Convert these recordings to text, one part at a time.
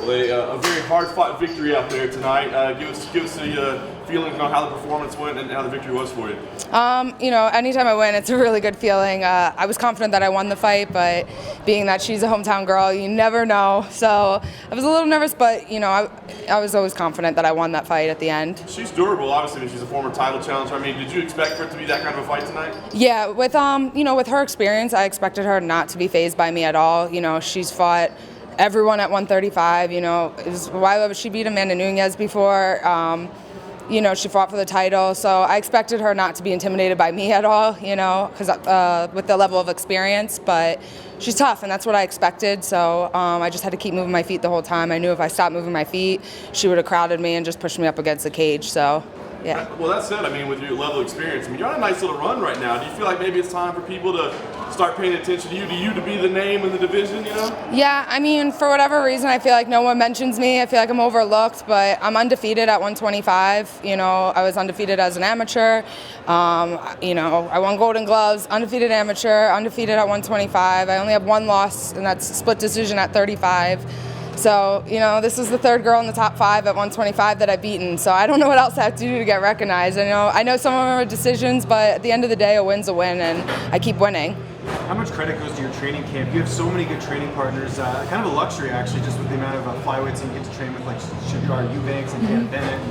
Well, a very hard-fought victory out there tonight. Give us a feeling on how the performance went and how the victory was for you. Anytime I win, it's a really good feeling. I was confident that I won the fight, but being that she's a hometown girl, you never know. So I was a little nervous, but I was always confident that I won that fight at the end. She's durable, obviously. She's a former title challenger. I mean, did you expect for it to be that kind of a fight tonight? Yeah, with her experience, I expected her not to be fazed by me at all. She's fought everyone at 135. She beat Amanda Nunes before. She fought for the title, so I expected her not to be intimidated by me at all, because with the level of experience, but she's tough, and that's what I expected, so I just had to keep moving my feet the whole time. I knew if I stopped moving my feet, she would have crowded me and just pushed me up against the cage, so yeah. Well, that said, with your level of experience, you're on a nice little run right now. Do you feel like maybe it's time for people to start paying attention to you to be the name in the division, Yeah, for whatever reason, I feel like no one mentions me. I feel like I'm overlooked, but I'm undefeated at 125. I was undefeated as an amateur. I won Golden Gloves, undefeated amateur, undefeated at 125. I only have one loss, and that's split decision at 35. So, this is the third girl in the top 5 at 125 that I've beaten. So I don't know what else I have to do to get recognized. I know some of them are decisions, but at the end of the day, a win's a win, and I keep winning. How much credit goes to your training camp? You have so many good training partners. Kind of a luxury, actually, just with the amount of flyweights you get to train with, like Shakar Eubanks and Hannah Bennett.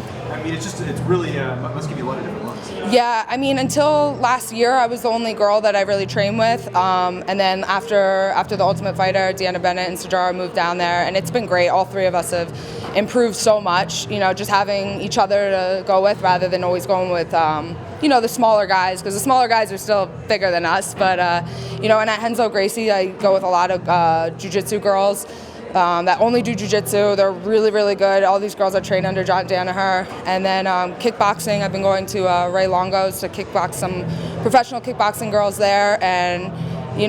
It's really must give you a lot of different looks. Yeah, until last year, I was the only girl that I really trained with. And then after the Ultimate Fighter, Deanna Bennett and Sajara moved down there, and it's been great. All three of us have improved so much. Just having each other to go with rather than always going with the smaller guys, because the smaller guys are still bigger than us. But and at Henzo Gracie, I go with a lot of jiu-jitsu girls that only do jiu-jitsu. They're really, really good. All these girls are trained under John Danaher. And then kickboxing, I've been going to Ray Longo's to kickbox some professional kickboxing girls there. And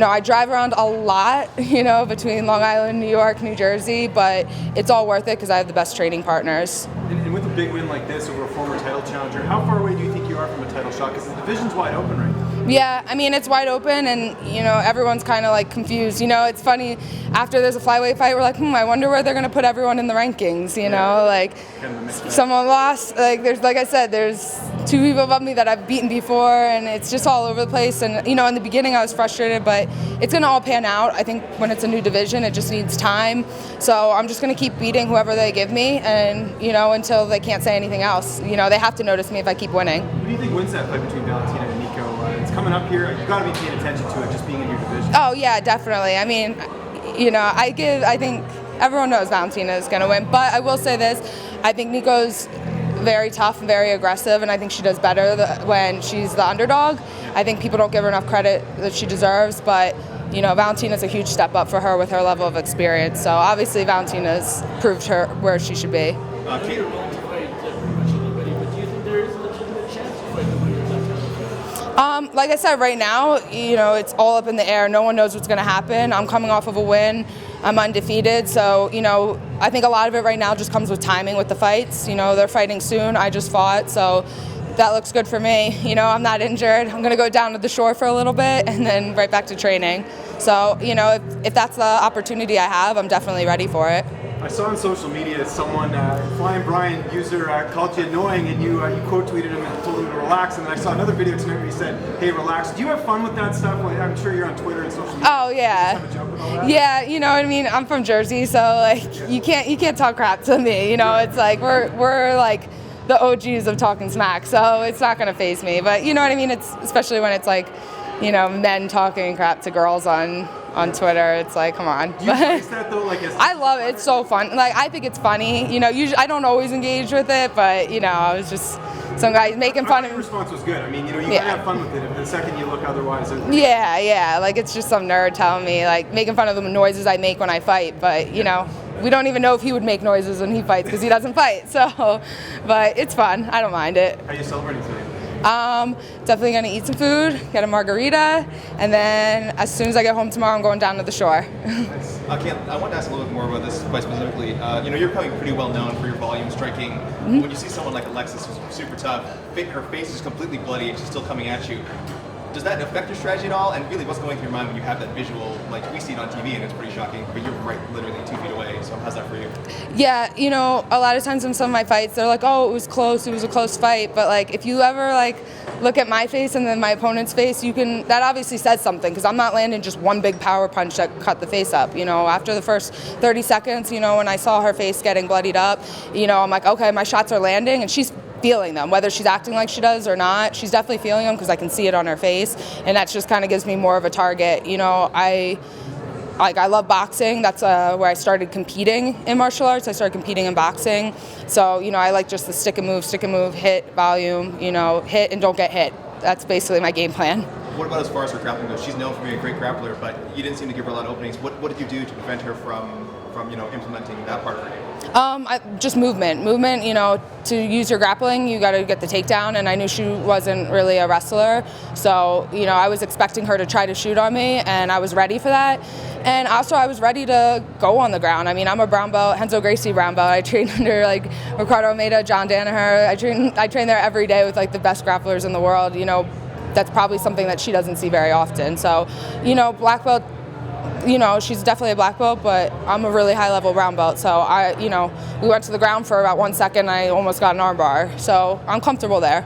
I drive around a lot, between Long Island, New York, New Jersey, but it's all worth it because I have the best training partners. And with a big win like this over a former title challenger, how far away do you think you are from a title shot? Because the division's wide open right now. Yeah, it's wide open, and everyone's kind of confused. It's funny, after there's a flyweight fight, we're like, I wonder where they're going to put everyone in the rankings. Someone lost. Like I said, there's 2 people above me that I've beaten before, and it's just all over the place. And in the beginning I was frustrated, but it's going to all pan out. I think when it's a new division, it just needs time. So I'm just going to keep beating whoever they give me, and until they can't say anything else. They have to notice me if I keep winning. Who do you think wins that fight between Valentina and Nicco? It's coming up here. You've got to be paying attention to it, just being in your division. Oh yeah, definitely. I think everyone knows Valentina is going to win, but I will say this: I think Nicco's very tough and very aggressive, and I think she does better when she's the underdog. I think people don't give her enough credit that she deserves, but Valentina's a huge step up for her with her level of experience. So obviously Valentina's proved her where she should be. Like I said, right now, it's all up in the air. No one knows what's going to happen. I'm coming off of a win. I'm undefeated. So, I think a lot of it right now just comes with timing with the fights. They're fighting soon. I just fought. So that looks good for me. I'm not injured. I'm going to go down to the shore for a little bit and then right back to training. So, if that's the opportunity I have, I'm definitely ready for it. I saw on social media someone, Flying Brian user, called you annoying, and you quote tweeted him and told him to relax. And then I saw another video tonight where he said, "Hey, relax." Do you have fun with that stuff? I'm sure you're on Twitter and social media. Oh yeah. You just have a joke with all that? Yeah, you know what I mean. I'm from Jersey, so you can't talk crap to me. It's like we're like the OGs of talking smack, so it's not gonna faze me. But you know what I mean. It's especially when it's like, men talking crap to girls on Twitter. It's like, come on. Do you face that though? I love it. It's so fun. I think it's funny. Usually I don't always engage with it, but I was just some guy making fun of me. Your response was good. You gotta have fun with it. If the second you look otherwise. Yeah. It's just some nerd telling me, making fun of the noises I make when I fight. But we don't even know if he would make noises when he fights because he doesn't fight. So, but it's fun. I don't mind it. How are you celebrating today? Definitely gonna eat some food, get a margarita, and then as soon as I get home tomorrow, I'm going down to the shore. Nice. Katlyn, I want to ask a little bit more about this quite specifically. You're probably pretty well known for your volume striking. Mm-hmm. When you see someone like Alexis who's super tough, her face is completely bloody and she's still coming at you. Does that affect your strategy at all? And really, what's going through your mind when you have that visual like we see it on TV and it's pretty shocking, but you're right, literally 2 feet away. So how's that for you? Yeah, you know, a lot of times in some of my fights, they're like, oh, it was close, it was a close fight. But like, if you ever like look at my face and then my opponent's face, that obviously says something, because I'm not landing just one big power punch that cut the face up. You know, after the first 30 seconds, you know, when I saw her face getting bloodied up, you know, I'm like, okay, my shots are landing, and she's feeling them, whether she's acting like she does or not. She's definitely feeling them because I can see it on her face, and that just kind of gives me more of a target. You know, I love boxing. That's where I started competing in martial arts. I started competing in boxing. So, you know, I like just the stick and move, hit, volume, you know, hit and don't get hit. That's basically my game plan. What about as far as her grappling goes? She's known for being a great grappler, but you didn't seem to give her a lot of openings. What did you do to prevent her from you know, implementing that part of her game? Just movement. You know, to use your grappling, you got to get the takedown, and I knew she wasn't really a wrestler. So, you know, I was expecting her to try to shoot on me, and I was ready for that. And also, I was ready to go on the ground. I mean, I'm a brown belt, Renzo Gracie brown belt. I train under, like, Ricardo Almeida, John Danaher. I train there every day with, like, the best grapplers in the world. You know, that's probably something that she doesn't see very often. So, you know, black belt, you know, she's definitely a black belt, but I'm a really high-level brown belt. So, you know, we went to the ground for about 1 second. I almost got an arm bar. So I'm comfortable there.